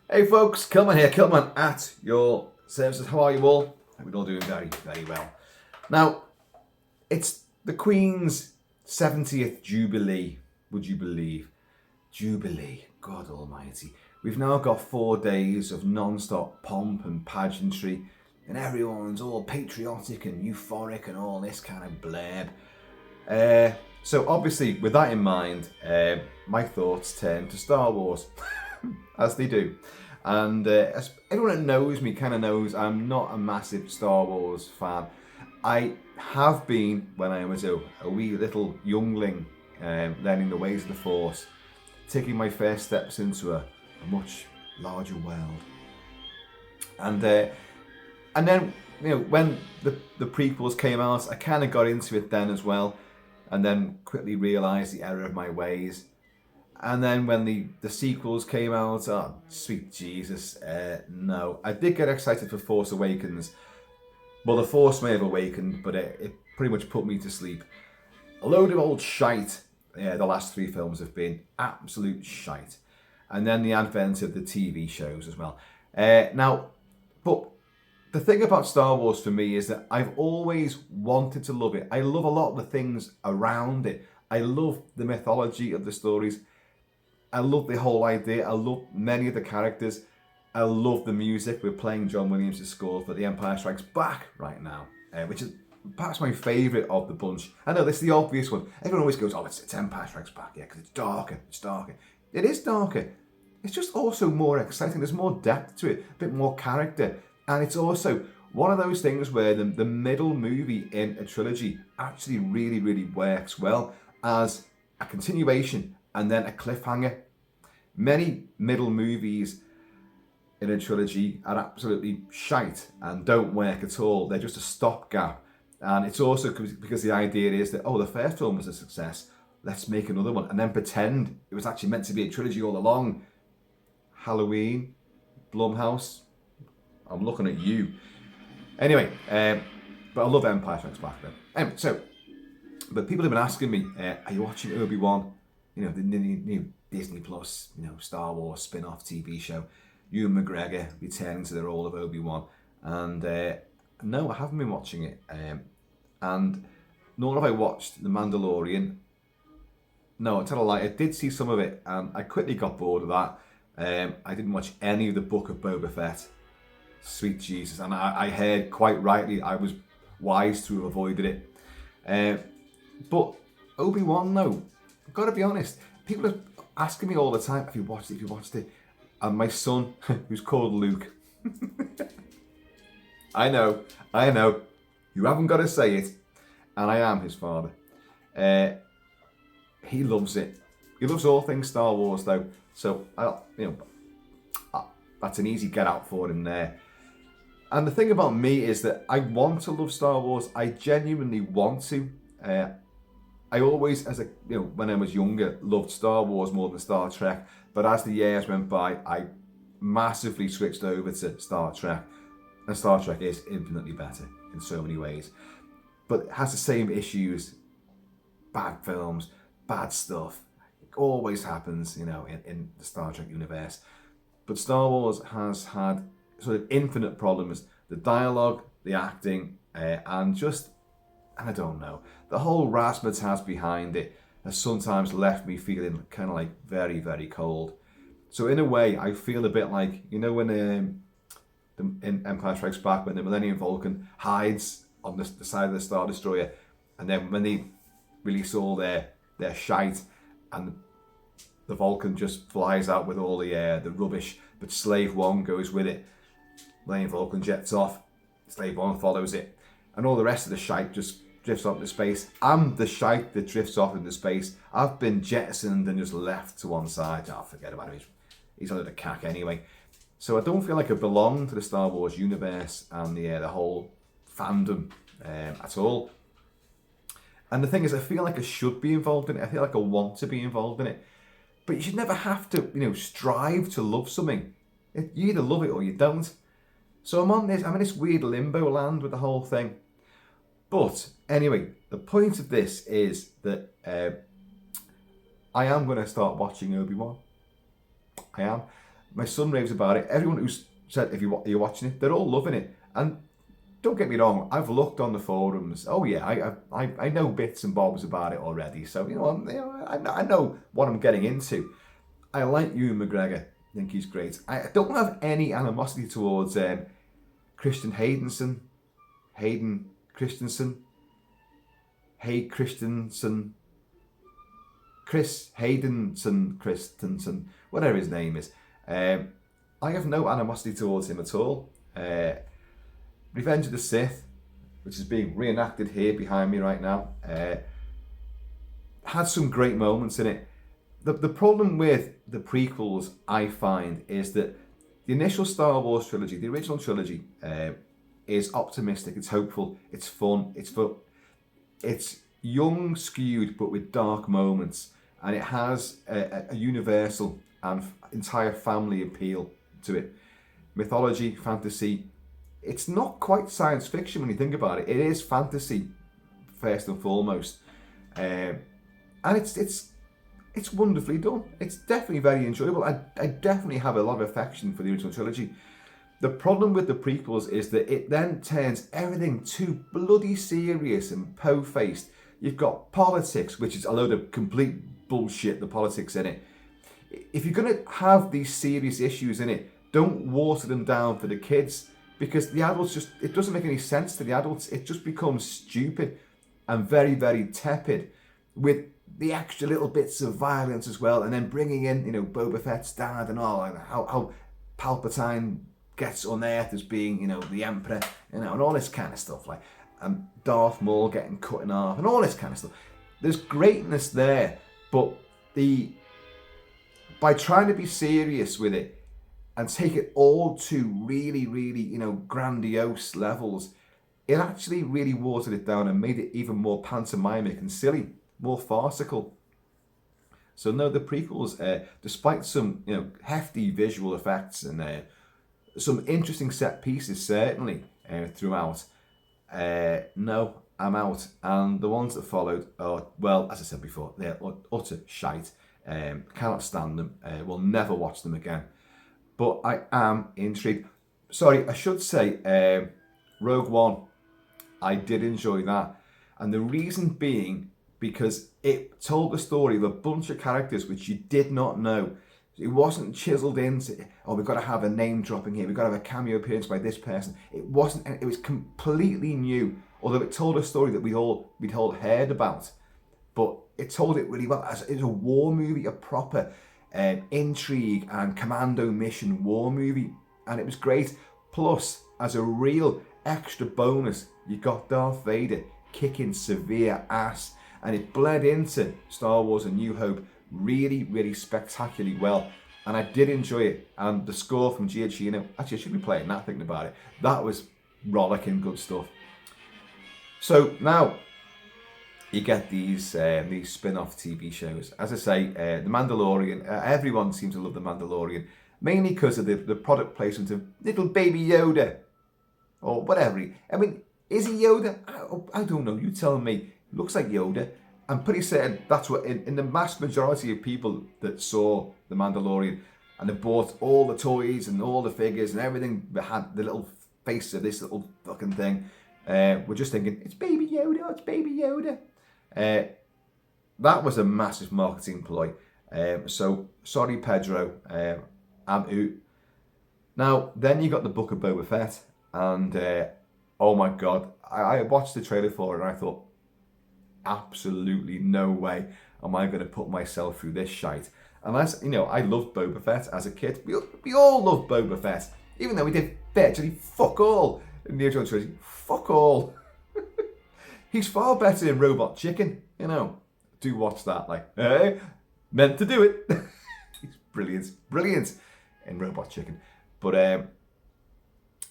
Hey folks, Kilt-Man here, Kilt-Man at your services. How are you all? We're all doing very, very well. Now, it's the Queen's 70th Jubilee, would you believe? Jubilee, God almighty. We've now got 4 days of non-stop pomp and pageantry, and everyone's all patriotic and euphoric and all this kind of blab. So obviously, with that in mind, my thoughts turn to Star Wars, as they do. And as everyone that knows me kind of knows I'm not a massive Star Wars fan. I have been when I was a wee little youngling, learning the ways of the Force, taking my first steps into a much larger world. And then, you know, when the prequels came out, I kind of got into it then as well, and then quickly realised the error of my ways. And then when the sequels came out, oh, sweet Jesus, no. I did get excited for Force Awakens. Well, the Force may have awakened, but it pretty much put me to sleep. A load of old shite. Yeah, the last 3 films have been absolute shite. And then the advent of the TV shows as well. Now, but the thing about Star Wars for me is that I've always wanted to love it. I love a lot of the things around it. I love the mythology of the stories. I love the whole idea. I love many of the characters. I love the music. We're playing John Williams' score for The Empire Strikes Back right now, which is perhaps my favourite of the bunch. I know this is the obvious one. Everyone always goes, oh, it's Empire Strikes Back, yeah, because it's darker. It's darker. It is darker. It's just also more exciting. There's more depth to it, a bit more character. And it's also one of those things where the middle movie in a trilogy actually really, really works well as a continuation and then a cliffhanger. Many middle movies in a trilogy are absolutely shite and don't work at all. They're just a stopgap. And it's also because the idea is that, oh, the first film was a success, let's make another one. And then pretend it was actually meant to be a trilogy all along. Halloween, Blumhouse, I'm looking at you. Anyway, but I love Empire Strikes Back though. But people have been asking me, are you watching Obi-Wan? You know, the new Disney Plus, Star Wars spin-off TV show. Ewan McGregor returning to the role of Obi-Wan. And no, I haven't been watching it. And nor have I watched The Mandalorian. No, I tell a lie, I did see some of it and I quickly got bored of that. I didn't watch any of the Book of Boba Fett. Sweet Jesus. And I heard quite rightly I was wise to have avoided it. But Obi-Wan though, I've got to be honest, people are asking me all the time, have you watched it? And my son, who's called Luke, I know, you haven't got to say it, and I am his father. He loves it. He loves all things Star Wars though, so that's an easy get out for him there. And the thing about me is that I want to love Star Wars. I genuinely want to. I always, when I was younger, loved Star Wars more than Star Trek. But as the years went by, I massively switched over to Star Trek. And Star Trek is infinitely better in so many ways. But it has the same issues. Bad films, bad stuff. It always happens, in the Star Trek universe. But Star Wars has had sort of infinite problems. The dialogue, the acting, and just, I don't know, the whole razzmatazz behind it has sometimes left me feeling kind of like very, very cold. So in a way, I feel a bit like, when in Empire Strikes Back, when the Millennium Falcon hides on the side of the Star Destroyer, and then when they release all their shite, and the Vulcan just flies out with all the rubbish, but Slave One goes with it. Millennium Falcon jets off, Slave One follows it, and all the rest of the shite just drifts off into space. I'm the shite that drifts off into space. I've been jettisoned and just left to one side. Oh, forget about him. He's a little cack anyway. So I don't feel like I belong to the Star Wars universe and the whole fandom at all. And the thing is, I feel like I should be involved in it. I feel like I want to be involved in it. But you should never have to, strive to love something. You either love it or you don't. So I'm in this weird limbo land with the whole thing. But anyway, the point of this is that I am going to start watching Obi-Wan. I am. My son raves about it. Everyone who's said, if you're watching it, they're all loving it. And don't get me wrong, I've looked on the forums. Oh yeah, I know bits and bobs about it already. So I know what I'm getting into. I like Ewan McGregor. I think he's great. I don't have any animosity towards Christian Haydenson, Hayden Christensen, Hay Christensen, Chris Haydenson Christensen, whatever his name is. I have no animosity towards him at all. Revenge of the Sith, which is being reenacted here behind me right now, had some great moments in it. The problem with the prequels, I find, is that the initial Star Wars trilogy, the original trilogy, is optimistic, it's hopeful, it's fun, it's young, skewed, but with dark moments, and it has a universal and entire family appeal to it. Mythology, fantasy. It's not quite science fiction when you think about it. It is fantasy, first and foremost, and it's wonderfully done. It's definitely very enjoyable. I definitely have a lot of affection for the original trilogy. The problem with the prequels is that it then turns everything too bloody serious and po-faced. You've got politics, which is a load of complete bullshit, the politics in it. If you're going to have these serious issues in it, don't water them down for the kids, because the adults it doesn't make any sense to the adults. It just becomes stupid and very, very tepid, with the extra little bits of violence as well, and then bringing in, Boba Fett's dad and all, and how Palpatine gets unearthed as being, the Emperor, and all this kind of stuff, like Darth Maul getting cut in half, and all this kind of stuff. There's greatness there, but by trying to be serious with it and take it all to really, really, grandiose levels, it actually really watered it down and made it even more pantomimic and silly, more farcical. So no, the prequels, despite some hefty visual effects and some interesting set pieces certainly throughout, no, I'm out. And the ones that followed are, well, as I said before, they're utter shite. Cannot stand them. Will never watch them again. But I am intrigued. Sorry, I should say Rogue One. I did enjoy that, and the reason being because it told the story of a bunch of characters which you did not know. It wasn't chiseled into, we've got to have a name dropping here, we've got to have a cameo appearance by this person. It wasn't, it was completely new, although it told a story that we'd all heard about. But it told it really well. It's a war movie, a proper intrigue and commando mission war movie, and it was great. Plus, as a real extra bonus, you got Darth Vader kicking severe ass, and it bled into Star Wars A New Hope really, really spectacularly well, and I did enjoy it. And the score from Giacchino, actually I should be playing that, thinking about it, that was rollicking good stuff. So now you get these spin-off TV shows. As I say, The Mandalorian, everyone seems to love The Mandalorian, mainly because of the product placement of little baby Yoda, or whatever. I mean, is he Yoda? I don't know, you tell me. Looks like Yoda. I'm pretty certain that's what, in the vast majority of people that saw The Mandalorian and they bought all the toys and all the figures and everything that had the little face of this little fucking thing, we're just thinking, it's Baby Yoda, it's Baby Yoda. That was a massive marketing ploy. So, sorry Pedro, I'm out. Now, then you got the Book of Boba Fett, and oh my god, I watched the trailer for it and I thought, absolutely no way am I going to put myself through this shite. And as you know, I loved Boba Fett as a kid. We all loved Boba Fett, even though we did virtually fuck all in the original trilogy. Fuck all. He's far better in Robot Chicken, Do watch that, like, hey, meant to do it. He's brilliant in Robot Chicken. But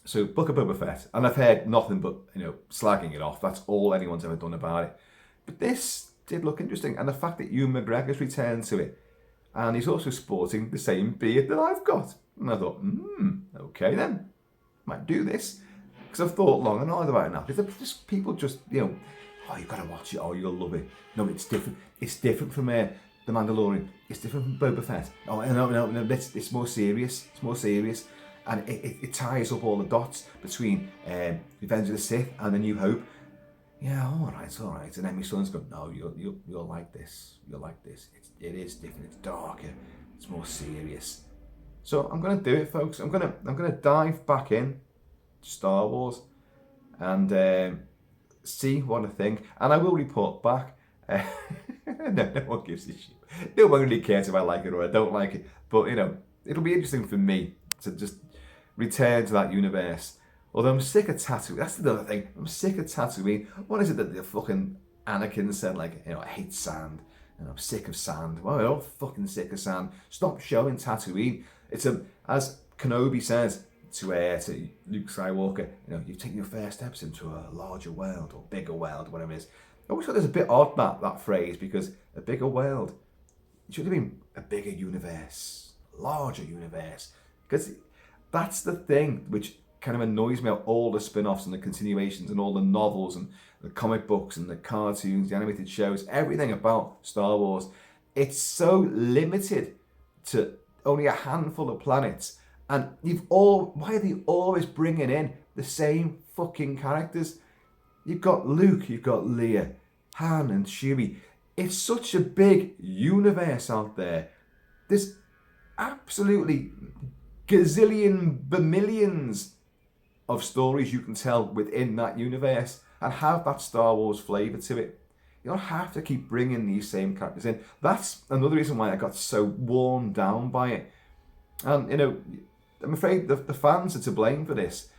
so Book of Boba Fett, and I've heard nothing but slagging it off. That's all anyone's ever done about it. But this did look interesting, and the fact that Ewan McGregor's returned to it, and he's also sporting the same beard that I've got. And I thought, okay then, might do this. Because I've thought long and hard about it now. Because people just, you've got to watch it, or you'll love it. No, it's different. It's different from The Mandalorian. It's different from Boba Fett. Oh, no, it's more serious. It's more serious. And it ties up all the dots between Revenge of the Sith and A New Hope. Yeah, all right. And then my son's going, no, you'll like this. You'll like this. It is different. It's darker. It's more serious. So I'm gonna do it, folks. I'm gonna dive back in to Star Wars and see what I think, and I will report back. No one gives a shit. No one really cares if I like it or I don't like it. But it'll be interesting for me to just return to that universe. Although I'm sick of Tatooine. That's the other thing. I'm sick of Tatooine. What is it that the fucking Anakin said? Like, I hate sand. And I'm sick of sand. Well, we're all fucking sick of sand. Stop showing Tatooine. It's as Kenobi says to Luke Skywalker, you've taken your first steps into a larger world or bigger world, whatever it is. I always thought it was a bit odd, that phrase, because a bigger world, it should have been a bigger universe, larger universe. Because that's the thing which kind of annoys me about all the spin-offs and the continuations and all the novels and the comic books and the cartoons, the animated shows, everything about Star Wars. It's so limited to only a handful of planets. And why are they always bringing in the same fucking characters? You've got Luke, you've got Leia, Han and Chewie. It's such a big universe out there. There's absolutely gazillion, bamillions of stories you can tell within that universe and have that Star Wars flavour to it. You don't have to keep bringing these same characters in. That's another reason why I got so worn down by it. And, I'm afraid the fans are to blame for this.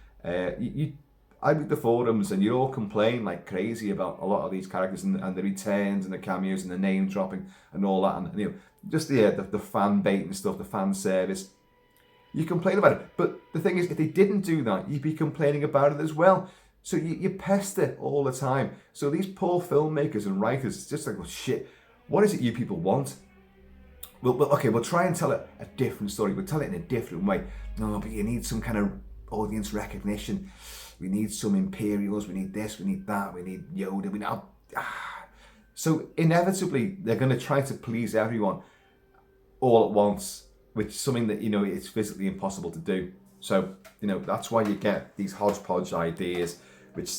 I read the forums and you all complain like crazy about a lot of these characters and the returns and the cameos and the name dropping and all that. And, just the fan bait and stuff, the fan service. You complain about it. But the thing is, if they didn't do that, you'd be complaining about it as well. So you pester all the time. So these poor filmmakers and writers, it's just like, well, shit, what is it you people want? We'll try and tell it a different story. We'll tell it in a different way. No, but you need some kind of audience recognition. We need some Imperials. We need this. We need that. We need Yoda. So inevitably, they're going to try to please everyone all at once, which is something that, it's physically impossible to do. So, that's why you get these hodgepodge ideas, which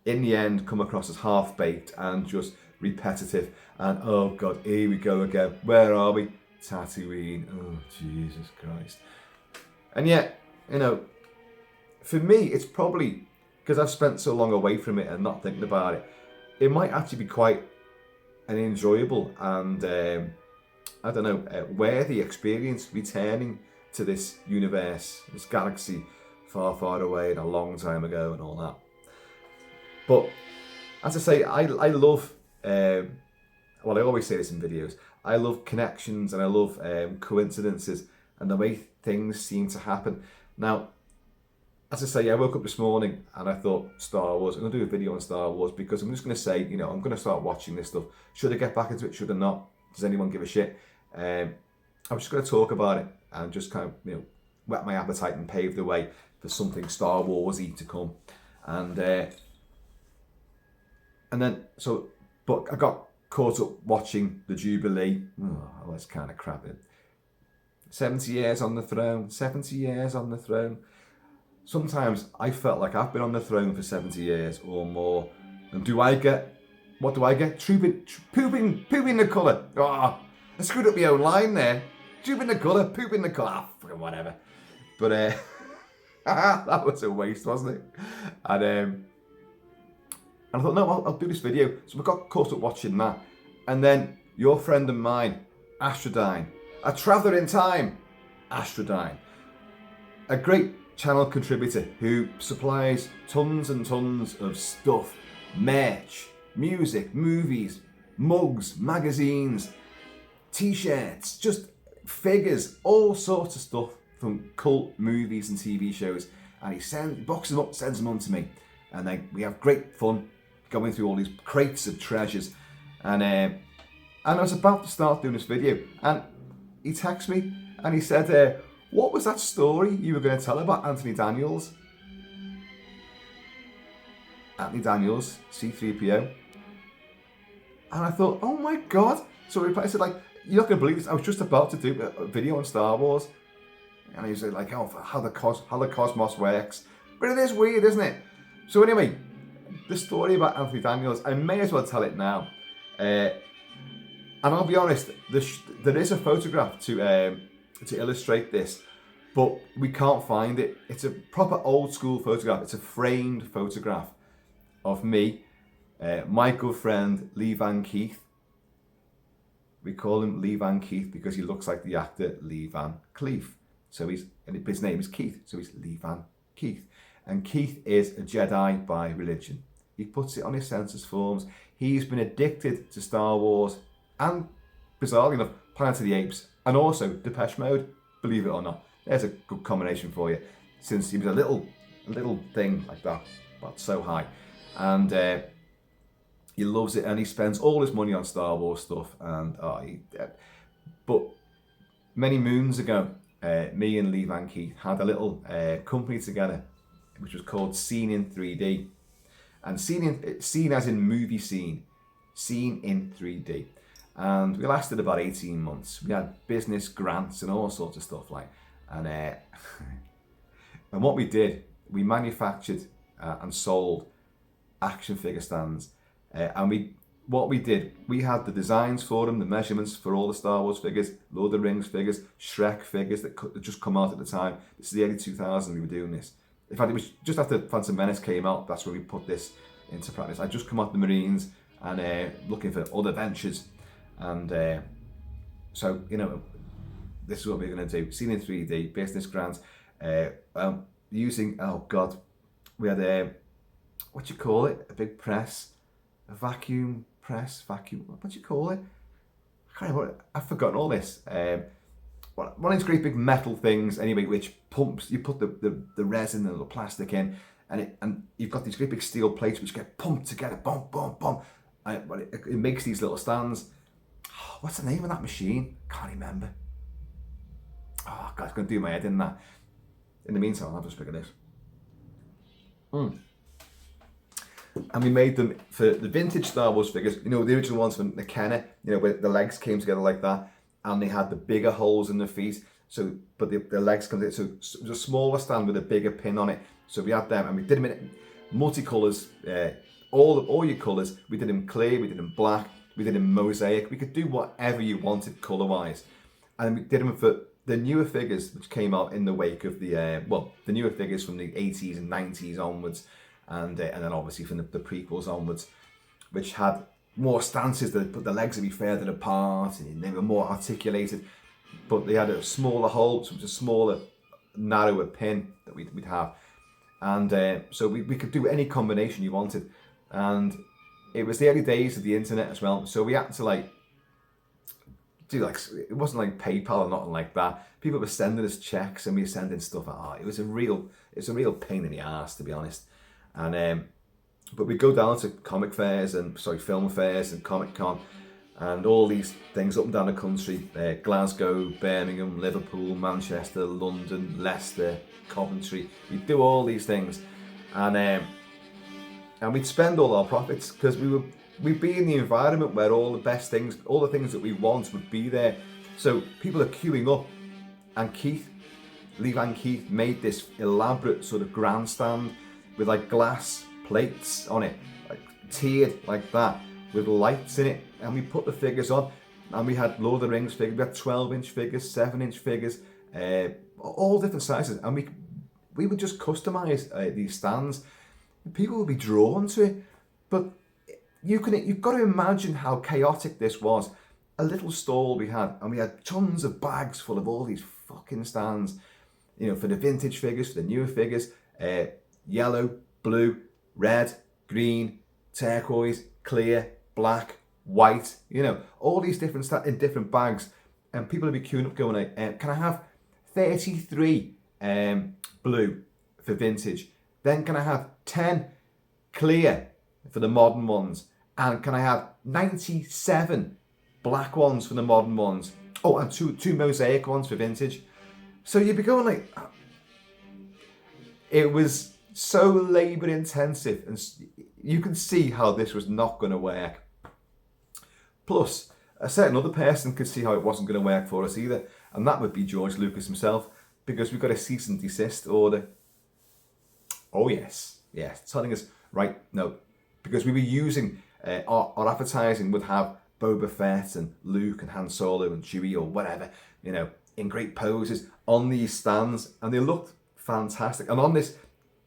in the end come across as half-baked and just repetitive. And, oh God, here we go again. Where are we? Tatooine. Oh, Jesus Christ. And yet, for me, it's probably, because I've spent so long away from it and not thinking about it, it might actually be quite an enjoyable and, worthy experience returning to this universe, this galaxy far, far away and a long time ago and all that. But, as I say, I love, I always say this in videos, I love connections and I love coincidences and the way things seem to happen. Now, as I say, I woke up this morning and I thought, Star Wars, I'm going to do a video on Star Wars because I'm just going to say, I'm going to start watching this stuff. Should I get back into it? Should I not? Does anyone give a shit? I'm just going to talk about it and just kind of, whet my appetite and pave the way for something Star Warsy to come. And then, but I got caught up watching the Jubilee. Oh, that's kind of crap. 70 years on the throne. 70 years on the throne. Sometimes I felt like I've been on the throne for 70 years or more. And what do I get? Pooping the colour. Oh, I screwed up my own line there. Pooping the colour, pooping the colour. Fucking whatever. But that was a waste, wasn't it? And I thought, no, I'll do this video. So I got caught up watching that. And then your friend and mine, Astrodyne, a traveller in time, Astrodyne, a great channel contributor who supplies tons and tons of stuff, merch, music, movies, mugs, magazines, t-shirts, just figures, all sorts of stuff from cult movies and TV shows. And he boxes them up, sends them on to me. And then we have great fun going through all these crates of treasures. And I was about to start doing this video. And he texted me and he said, what was that story you were going to tell about Anthony Daniels? Anthony Daniels, C-3PO. And I thought, oh my God. So I replied, I said, you're not going to believe this. I was just about to do a video on Star Wars. And he was like, oh, how the cosmos works. But it is weird, isn't it? So anyway, the story about Anthony Daniels, I may as well tell it now. And I'll be honest, there is a photograph to illustrate this, but we can't find it. It's a proper old school photograph. It's a framed photograph of me, my good friend Lee Van Keith. We call him Lee Van Keith because he looks like the actor Lee Van Cleef. So his name is Keith, so he's Lee Van Keith. And Keith is a Jedi by religion. He puts it on his census forms. He's been addicted to Star Wars and, bizarrely enough, Planet of the Apes and also Depeche Mode, believe it or not. There's a good combination for you, since he was a little thing like that, about so high. And he loves it, and he spends all his money on Star Wars stuff. And but many moons ago, me and Lee Van Keith had a little company together, which was called Seen in 3D. And seen as in movie scene, seen in 3D. And we lasted about 18 months. We had business grants and all sorts of stuff like. And and what we did, we manufactured and sold action figure stands. What we did, we had the designs for them, the measurements for all the Star Wars figures, Lord of the Rings figures, Shrek figures that just come out at the time. This is the early 2000s we were doing this. In fact, it was just after Phantom Menace came out, that's when we put this into practice. I'd just come out the Marines and looking for other ventures. And so, this is what we're going to do. Seen in 3D, business grants, using, oh God, we had what do you call it? A big press, a vacuum press, what do you call it? I can't remember. I've forgotten all this. One of these great big metal things, anyway, which pumps. You put the resin and the plastic in, and you've got these great big steel plates which get pumped together, boom, boom, boom. It makes these little stands. Oh, what's the name of that machine? Can't remember. Oh God, it's going to do my head in that. In the meantime, I'll have a speak of this. And we made them for the vintage Star Wars figures, the original ones from the Kenner, where the legs came together like that, and they had the bigger holes in the feet. So, but the legs come together. So it was a smaller stand with a bigger pin on it. So we had them, and we did them in multicolours, all your colours. We did them clear, we did them black, we did them mosaic. We could do whatever you wanted colour-wise, and we did them for the newer figures, which came out in the wake of the newer figures from the 80s and 90s onwards. And then obviously from the prequels onwards, which had more stances, but the legs would be further apart and they were more articulated, but they had a smaller hole, so it was a smaller, narrower pin that we'd have. And so we could do any combination you wanted. And it was the early days of the internet as well, so we had to do it wasn't like PayPal or nothing like that. People were sending us checks and we were sending stuff out. It was a real pain in the ass, to be honest. And but we go down to film fairs and Comic Con and all these things up and down the country, Glasgow, Birmingham, Liverpool, Manchester, London, Leicester, Coventry. We'd do all these things, and we'd spend all our profits because we'd be in the environment where all the best things, all the things that we want would be there. So people are queuing up, and Lee Van Keith made this elaborate sort of grandstand with glass plates on it, tiered like that, with lights in it, and we put the figures on, and we had Lord of the Rings figures, we had 12-inch figures, 7-inch figures, all different sizes, and we would just customise these stands. People would be drawn to it, but you've got to imagine how chaotic this was. A little stall we had, and we had tons of bags full of all these fucking stands, for the vintage figures, for the newer figures, yellow, blue, red, green, turquoise, clear, black, white, all these different in different bags, and people will be queuing up going, can I have 33 blue for vintage? Then can I have 10 clear for the modern ones? And can I have 97 black ones for the modern ones? Oh, and two mosaic ones for vintage. So you'd be going it was so labour intensive, and you can see how this was not going to work. Plus, a certain other person could see how it wasn't going to work for us either, and that would be George Lucas himself, because we've got a cease and desist order. Oh yes, telling us, right, no, because we were using, our advertising would have Boba Fett and Luke and Han Solo and Chewie or whatever, in great poses on these stands, and they looked fantastic. And on this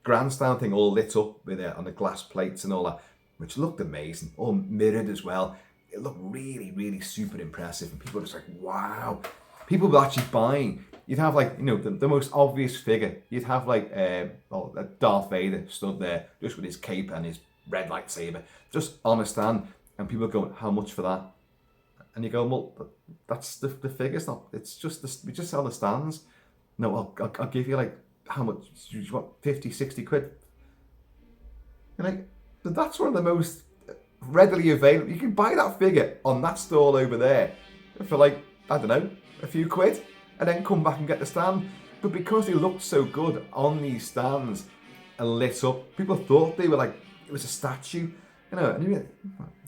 grandstand thing, all lit up with on the glass plates and all that, which looked amazing, all mirrored as well. It looked really, really super impressive, and people were just like, wow. People were actually buying. You'd have like, the most obvious figure. You'd have like, Darth Vader stood there just with his cape and his red lightsaber, just on a stand, and people go, how much for that? And you go, well, that's the figure's not. It's just we just sell the stands. No, I'll give you like, how much? You want 50, 60 quid? You're like, that's one of the most readily available. You can buy that figure on that stall over there for like, I don't know, a few quid, and then come back and get the stand. But because they looked so good on these stands and lit up, people thought they were like, it was a statue, And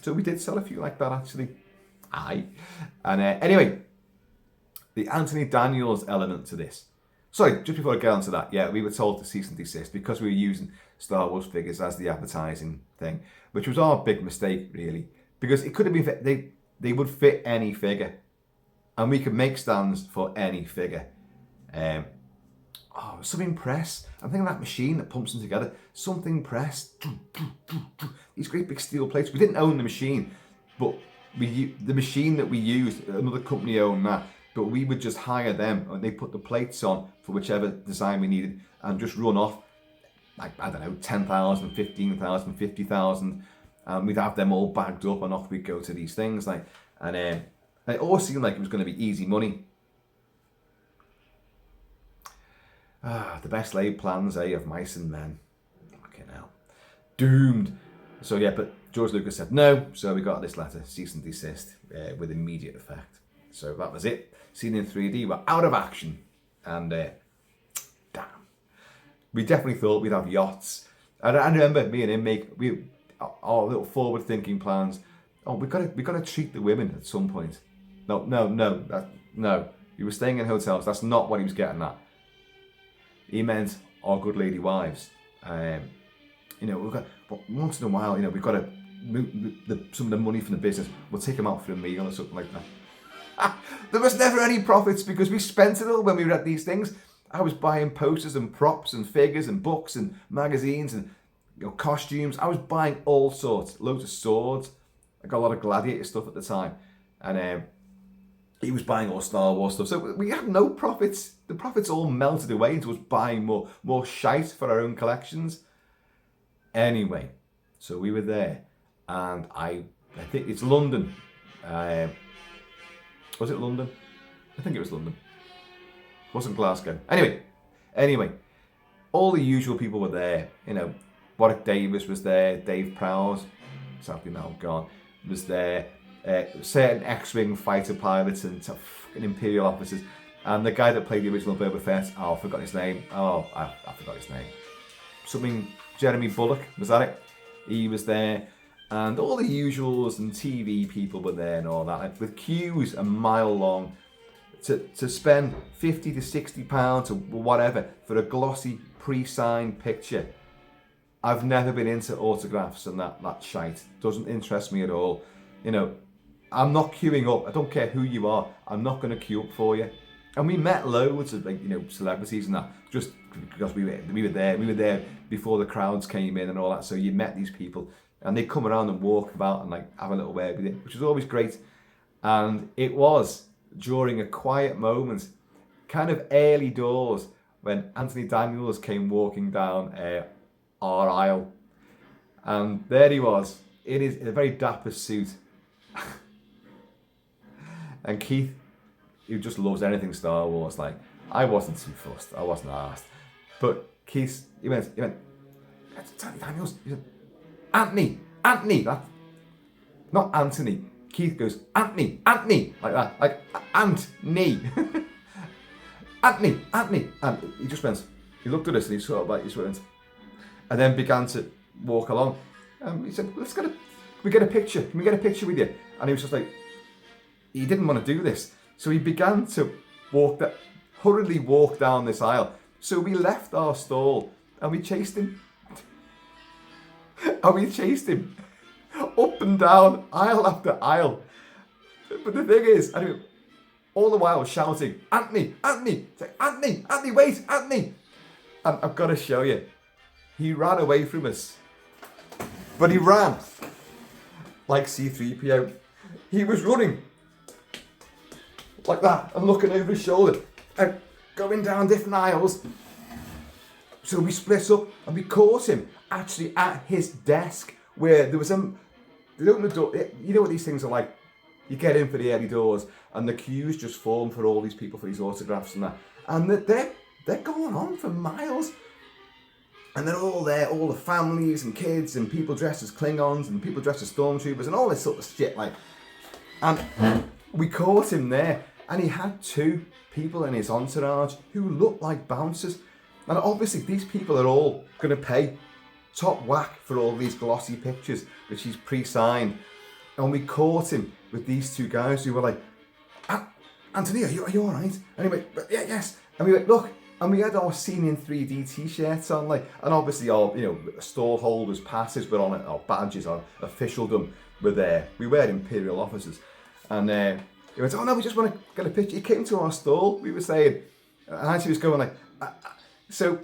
so we did sell a few like that actually. Aye. And anyway, the Anthony Daniels element to this. Sorry, just before I get on to that, we were told to cease and desist because we were using Star Wars figures as the advertising thing, which was our big mistake, really. Because it could have been, they would fit any figure. And we could make stands for any figure. Something press. I'm thinking of that machine that pumps them together. Something press. These great big steel plates. We didn't own the machine, but the machine that we used, another company owned that. But we would just hire them, and they put the plates on for whichever design we needed, and just run off, like, I don't know, 10,000, 15,000, 50,000, and we'd have them all bagged up, and off we'd go to these things, and it all seemed like it was going to be easy money. The best laid plans, of mice and men. Fucking hell. Doomed. So but George Lucas said no, so we got this letter, cease and desist, with immediate effect. So that was it. Seen in 3D, we're out of action. And damn. We definitely thought we'd have yachts. And I remember me and him our little forward-thinking plans. Oh, we got to treat the women at some point. No. We were staying in hotels. That's not what he was getting at. He meant our good lady wives. We've got, but once in a while, we've got to move some of the money from the business. We'll take them out for a meal or something like that. There was never any profits because we spent it all when we were at these things. I was buying posters and props and figures and books and magazines and costumes. I was buying all sorts, loads of swords. I got a lot of gladiator stuff at the time, and he was buying all Star Wars stuff. So we had no profits. The profits all melted away into us buying more shite for our own collections. Anyway, so we were there, and I think it's London. Was it London? I think it was London. It wasn't Glasgow. Anyway, all the usual people were there. Warwick Davis was there. Dave Prowse, sadly now gone, was there. Certain X-Wing fighter pilots and fucking Imperial officers. And the guy that played the original Boba Fett, I forgot his name. I forgot his name. Something, Jeremy Bullock, was that it? He was there. And all the usuals and TV people were there and all that, with queues a mile long to spend 50 to 60 pounds or whatever for a glossy pre-signed picture. I've never been into autographs and that shite. Doesn't interest me at all. I'm not queuing up. I don't care who you are. I'm not going to queue up for you. And we met loads of celebrities and that, just because we were there. We were there before the crowds came in and all that. So you met these people. And they come around and walk about and have a little word with it, which was always great. And it was during a quiet moment, kind of early doors, when Anthony Daniels came walking down our aisle. And there he was, in a very dapper suit. And Keith, who just loves anything Star Wars, I wasn't too fussed, I wasn't asked. But Keith, he went, that's Anthony Daniels. He said, Anthony, that, not Anthony. Keith goes, Anthony, like that, like Ant-knee. Anthony, and he just went, he looked at us and he sort of just went, and then began to walk along. He said, can we get a picture with you? And he was just like, he didn't want to do this. So he began to hurriedly walk down this aisle. So we left our stall and we chased him. And we chased him up and down, aisle after aisle. But the thing is, anyway, all the while shouting, Anthony, Anthony, Anthony, Anthony, wait, Anthony. And I've got to show you, he ran away from us. But he ran like C-3PO. He was running like that and looking over his shoulder and going down different aisles. So we split up and we caught him actually at his desk where there was they opened the door. You know what these things are like? You get in for the early doors and the queues just form for all these people for these autographs and that. And they're going on for miles. And they're all there, all the families and kids and people dressed as Klingons and people dressed as stormtroopers and all this sort of shit. And we caught him there and he had 2 people in his entourage who looked like bouncers. And obviously these people are all going to pay top whack for all these glossy pictures which he's pre-signed. And we caught him with these 2 guys who were like, Anthony, are you all right? And he went, yeah, yes. And we went, look. And we had our Seen in 3D t-shirts on, and obviously our, stall holders' passes were on it, our badges, our officialdom were there. We were Imperial officers. And he went, oh no, we just want to get a picture. He came to our stall, we were saying, and he was going like, so,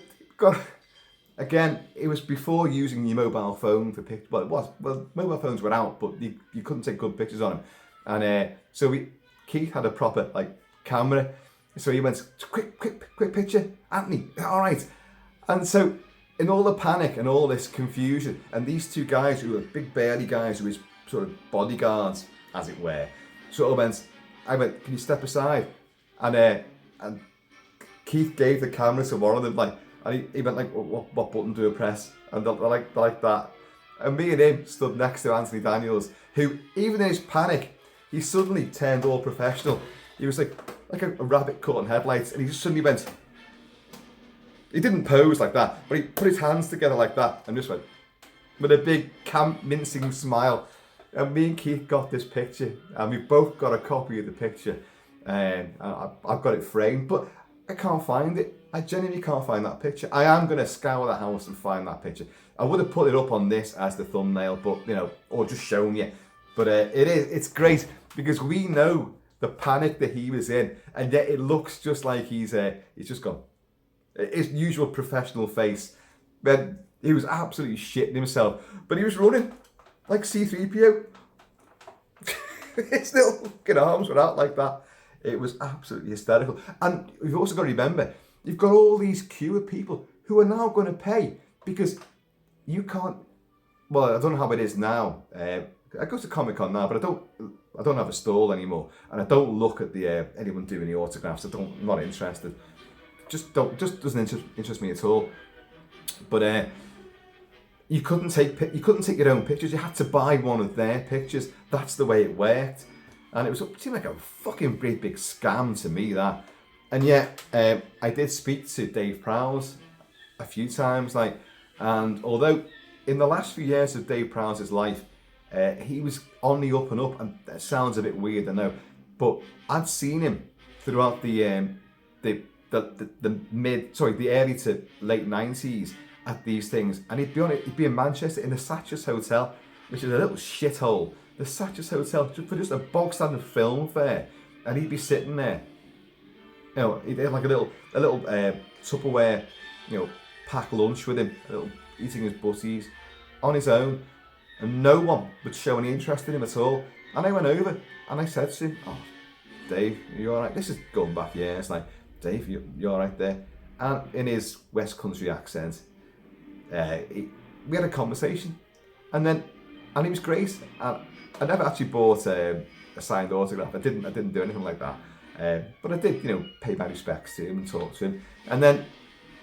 again, it was before using your mobile phone for pictures. Well, mobile phones were out, but you couldn't take good pictures on them. And so Keith had a proper, camera. So he went, quick picture, Anthony, all right. And so in all the panic and all this confusion, and these 2 guys who were big burly guys who were his sort of bodyguards, as it were, I went, can you step aside? And Keith gave the camera to one of them, and he went what button do I press? And they're like that. And me and him stood next to Anthony Daniels, who, even in his panic, he suddenly turned all professional. He was like a rabbit caught in headlights, and he just suddenly went. He didn't pose like that, but he put his hands together like that and just went with a big mincing smile. And me and Keith got this picture, and we both got a copy of the picture. And I've got it framed, but I can't find it. I genuinely can't find that picture. I am going to scour the house and find that picture. I would have put it up on this as the thumbnail, but or just shown you. But it's great because we know the panic that he was in, and yet it looks just like he's just gone. His usual professional face. Then he was absolutely shitting himself, but he was running like C-3PO. His little fucking arms were out like that. It was absolutely hysterical. And you've also got to remember, you've got all these queue of people who are now going to pay because you can't. Well, I don't know how it is now. I go to Comic-Con now, but I don't have a stall anymore, and I don't look at the anyone doing the autographs. I'm not interested. Just doesn't interest me at all. But you couldn't take your own pictures. You had to buy one of their pictures. That's the way it worked, and it seemed like a fucking great big scam to me that. And yet I did speak to Dave Prowse a few times, and although in the last few years of Dave Prowse's life. He was on the up and up, and that sounds a bit weird, I know, but I'd seen him throughout the early to late 90s at these things, and he'd be in Manchester in the Satchers Hotel, which is a little shithole. The Satchers Hotel for just a bog standard film fair, and he'd be sitting there. He'd have like a little Tupperware, packed lunch with him, eating his butties on his own. And no one would show any interest in him at all. And I went over and I said to him, oh, Dave, are you alright? This is going back years. Dave, you alright there? And in his West Country accent, we had a conversation. And he was great. And I never actually bought a signed autograph. I didn't do anything like that. But I did, pay my respects to him and talk to him. And then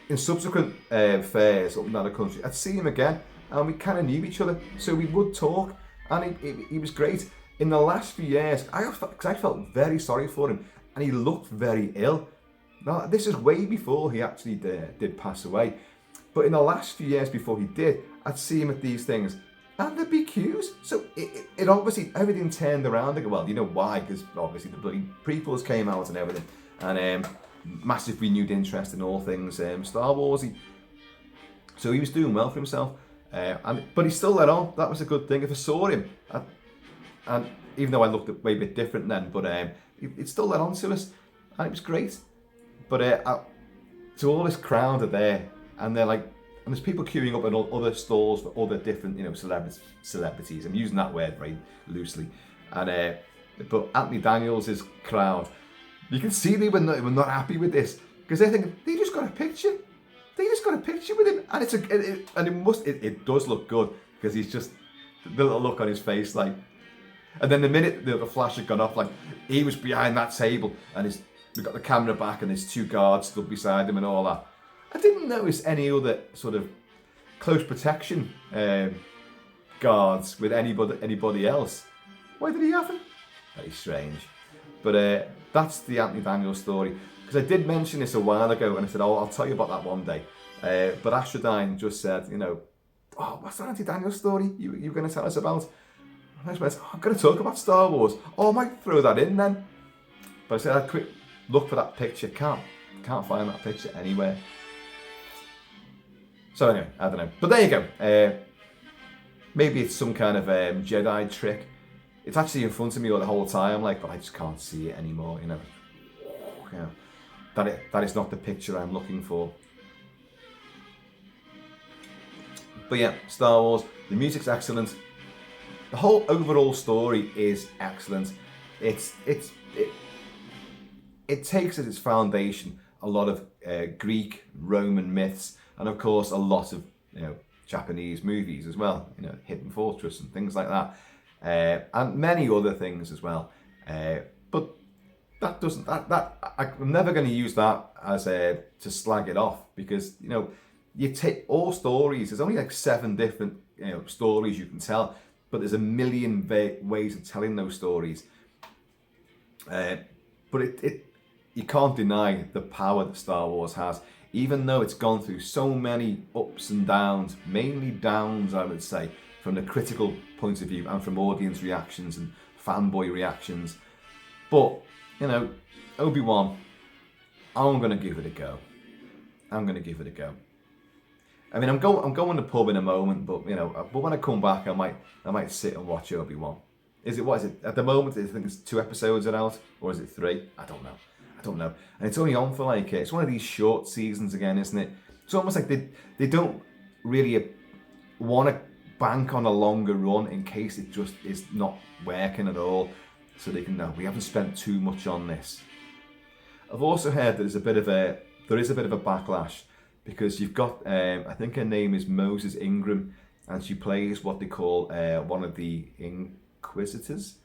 in subsequent fairs up and down the country, I'd see him again. And we kind of knew each other, so we would talk, and he was great. In the last few years, I felt very sorry for him, and he looked very ill. Now, this is way before he actually did pass away, but in the last few years before he did, I'd see him at these things, and there'd be queues. So it obviously, everything turned around. I go, well, you know why? Because obviously the bloody prequels came out and everything, and massive renewed interest in all things Star Warsy. So he was doing well for himself, but he still let on. That was a good thing. If I saw him, and even though I looked way a bit different then, but it still let on to us, and it was great. But so all this crowd are there, and they're like, and there's people queuing up at other stalls for other different, celebrities. I'm using that word very loosely. And but Anthony Daniels' crowd, you can see they were not happy with this, because they're thinking they just got a picture. They just got a picture with him, and it does look good, because he's just the little look on his face, like. And then the minute the flash had gone off, like, he was behind that table, and we got the camera back, and there's two guards stood beside him and all that. I didn't notice any other sort of close protection guards with anybody else. Why did he have them? Very strange. But that's the Anthony Daniels story. Because I did mention this a while ago, and I said, I'll tell you about that one day. But Astrodine just said, oh, what's that Anthony Daniels story you were going to tell us about? And I went, I'm going to talk about Star Wars. Oh, I might throw that in then. But I said, I'd quick look for that picture. Can't find that picture anywhere. So anyway, I don't know. But there you go. Maybe it's some kind of Jedi trick. It's actually in front of me all the whole time, like, but I just can't see it anymore. That is not the picture I'm looking for. But yeah, Star Wars. The music's excellent. The whole overall story is excellent. It takes as its foundation a lot of Greek, Roman myths, and of course a lot of Japanese movies as well. Hidden Fortress and things like that, and many other things as well. But that doesn't. I'm never going to use that as to slag it off, because you take all stories. There's only like 7 different stories you can tell, but there's a million ways of telling those stories. But you can't deny the power that Star Wars has, even though it's gone through so many ups and downs, mainly downs, I would say, from the critical point of view and from audience reactions and fanboy reactions. But, Obi-Wan, I'm going to give it a go. I mean, I'm going to the pub in a moment, but when I come back, I might sit and watch Obi-Wan. What is it? At the moment, I think it's 2 episodes are out, or is it 3? I don't know. And it's only on for it's one of these short seasons again, isn't it? It's almost like they don't really want to bank on a longer run in case it just is not working at all. So they can know we haven't spent too much on this. I've also heard that there is a bit of a backlash, because you've got I think her name is Moses Ingram, and she plays what they call one of the Inquisitors,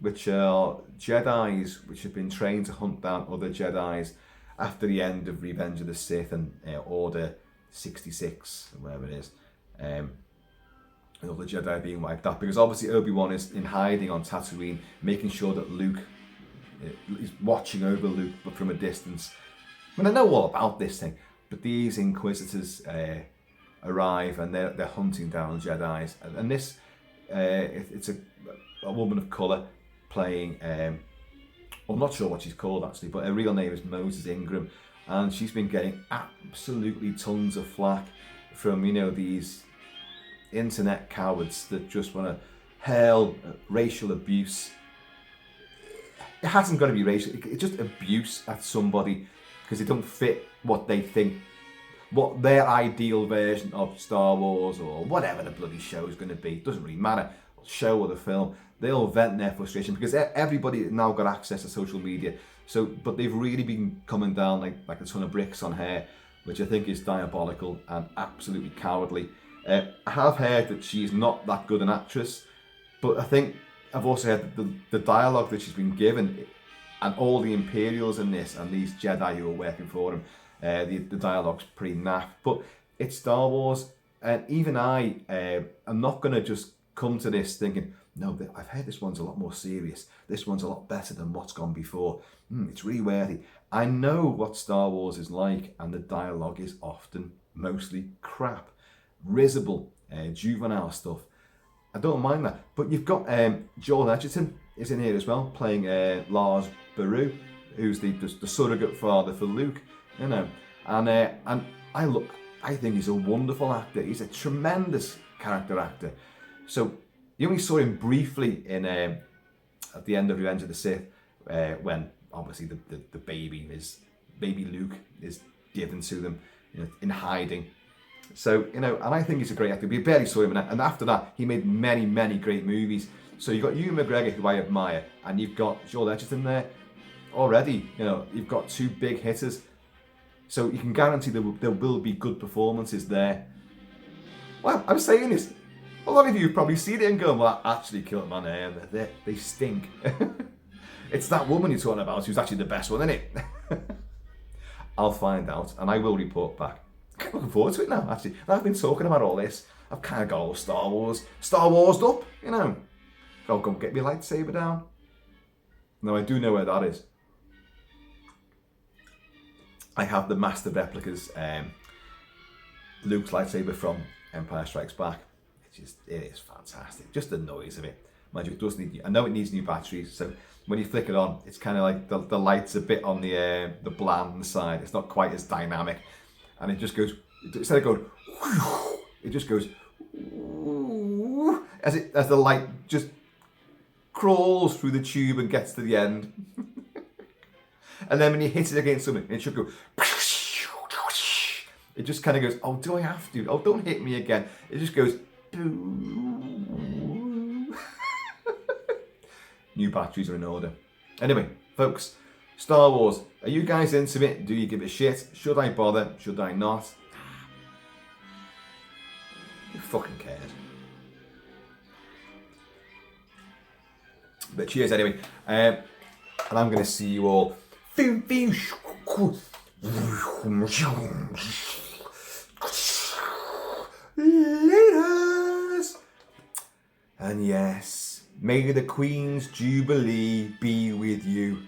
which are Jedis which have been trained to hunt down other Jedis after the end of Revenge of the Sith and Order 66, or whatever it is. And all the Jedi being wiped out, because obviously Obi-Wan is in hiding on Tatooine, making sure that Luke is watching over Luke, but from a distance. I mean, I know all about this thing, but these Inquisitors arrive, and they're hunting down Jedis, and this it's a woman of colour playing. I'm not sure what she's called actually, but her real name is Moses Ingram, and she's been getting absolutely tons of flack from these internet cowards that just want to hurl racial abuse. It hasn't got to be racial. It's just abuse at somebody because they don't fit what they think, what their ideal version of Star Wars or whatever the bloody show is going to be. It doesn't really matter, show or the film. They'll vent their frustration because everybody now got access to social media. So, but they've really been coming down like a ton of bricks on her, which I think is diabolical and absolutely cowardly. I have heard that she's not that good an actress, but I think I've also heard that the dialogue that she's been given, and all the Imperials in this, and these Jedi who are working for them, the dialogue's pretty naff. But it's Star Wars, and even I am not going to just come to this thinking, no, I've heard this one's a lot more serious. This one's a lot better than what's gone before. It's really worthy. I know what Star Wars is like, and the dialogue is often mostly crap. Risible, juvenile stuff. I don't mind that. But you've got Joel Edgerton is in here as well, playing Lars Baru, who's the surrogate father for Luke, you know. And I think he's a wonderful actor. He's a tremendous character actor. So you only saw him briefly in at the end of Revenge of the Sith, when obviously the baby Luke is given to them, you know, in hiding. So, you know, and I think he's a great actor. We barely saw him in that. And after that, he made many, many great movies. So you've got Ewan McGregor, who I admire, and you've got Joel Edgerton there already. You know, you've got two big hitters. So you can guarantee there will be good performances there. Well, I'm saying this. A lot of you have probably seen it and going, well, actually, Kilt-Man, they stink. It's that woman you're talking about who's actually the best one, isn't it? I'll find out, and I will report back. I'm looking forward to it now, actually. I've been talking about all this. I've kind of got all Star Wars'd up, you know. I'll go get my lightsaber down. No, I do know where that is. I have the master replicas, Luke's lightsaber from Empire Strikes Back. It is fantastic. Just the noise of it. Mind you, it does need. I know it needs new batteries, so when you flick it on, it's kind of like the light's a bit on the bland side. It's not quite as dynamic, and it just goes, instead of going, it just goes as the light just crawls through the tube and gets to the end. And then when you hit it against something, it should go. It just kind of goes, oh, do I have to? Oh, don't hit me again. It just goes. New batteries are in order. Anyway, folks, Star Wars. Are you guys into it? Do you give a shit? Should I bother? Should I not? Who fucking cares? But cheers anyway. And I'm going to see you all. Laters! And yes, may the Queen's Jubilee be with you.